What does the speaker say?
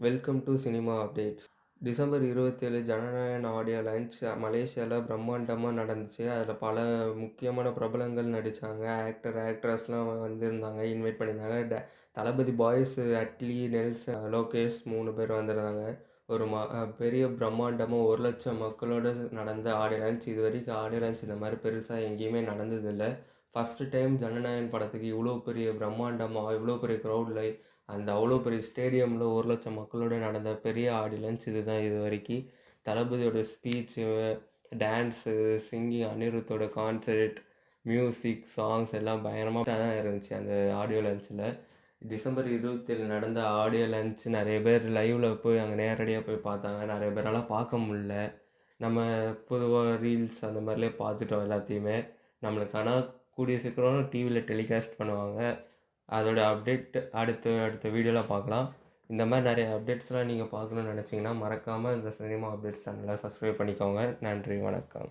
Welcome to cinema updates. December 27 Jana Nayagan audio launch மலேசியால பிரம்மாண்டமா நடந்துச்சு. அதில பல முக்கியமான பிரபலங்கள் நடிச்சாங்க. ஆக்ட்ரஸ்லாம் வந்திருந்தாங்க. இன்வைட் பண்ணியிருந்தாங்க. தளபதி பாய்ஸ் அட்லி, நெல்சன், லோகேஷ் 3 பேர் வந்திருந்தாங்க. ஒரு பெரிய பிரம்மாண்டமா 1,00,000 மக்களோட நடந்த ஆடியோ லான்ச். இதுவரைக்கும் ஆடியோ லான்ச் இந்த மாரி பெருசா எங்கேயுமே நடந்ததில்ல. ஃபர்ஸ்ட் டைம் ஜனநாயகன் படத்துக்கு இவ்வளோ பெரிய பிரம்மாண்டமா, இவ்வளோ பெரிய க்ரௌட்ல அந்த அவ்வளோ பெரிய ஸ்டேடியமில் 1,00,000 மக்களோட நடந்த பெரிய ஆடியோ லான்ச் இதுதான் இதுவரைக்கும். தளபதியோட ஸ்பீச்சு, டான்ஸு, சிங்கிங், அனிருத்தோட கான்சர்ட், மியூசிக், சாங்ஸ் எல்லாம் பயங்கரமாக தான் இருந்துச்சு அந்த ஆடியோ லான்ச்சில். டிசம்பர் 27 நடந்த ஆடியோ லான்ச் நிறைய பேர் லைவில் போய் அங்கே நேரடியாக போய் பார்த்தாங்க. நிறைய பேரால் பார்க்க முடியல. நம்ம பொதுவாக ரீல்ஸ் அந்த மாதிரிலே பார்த்துட்டோம் எல்லாத்தையுமே. நம்மளுக்கு ஆனால் கூடிய சீக்கிரம் டிவியில் டெலிகாஸ்ட் பண்ணுவாங்க. அதோட அப்டேட் அடுத்த வீடியோவில் பார்க்கலாம். இந்த மாதிரி நிறைய அப்டேட்ஸ்லாம் நீங்கள் பார்க்கணுன்னு நினச்சிங்கன்னா மறக்காமல் இந்த சினிமா அப்டேட்ஸ் சேனலை சப்ஸ்கிரைப் பண்ணிக்கோங்க. நன்றி, வணக்கம்.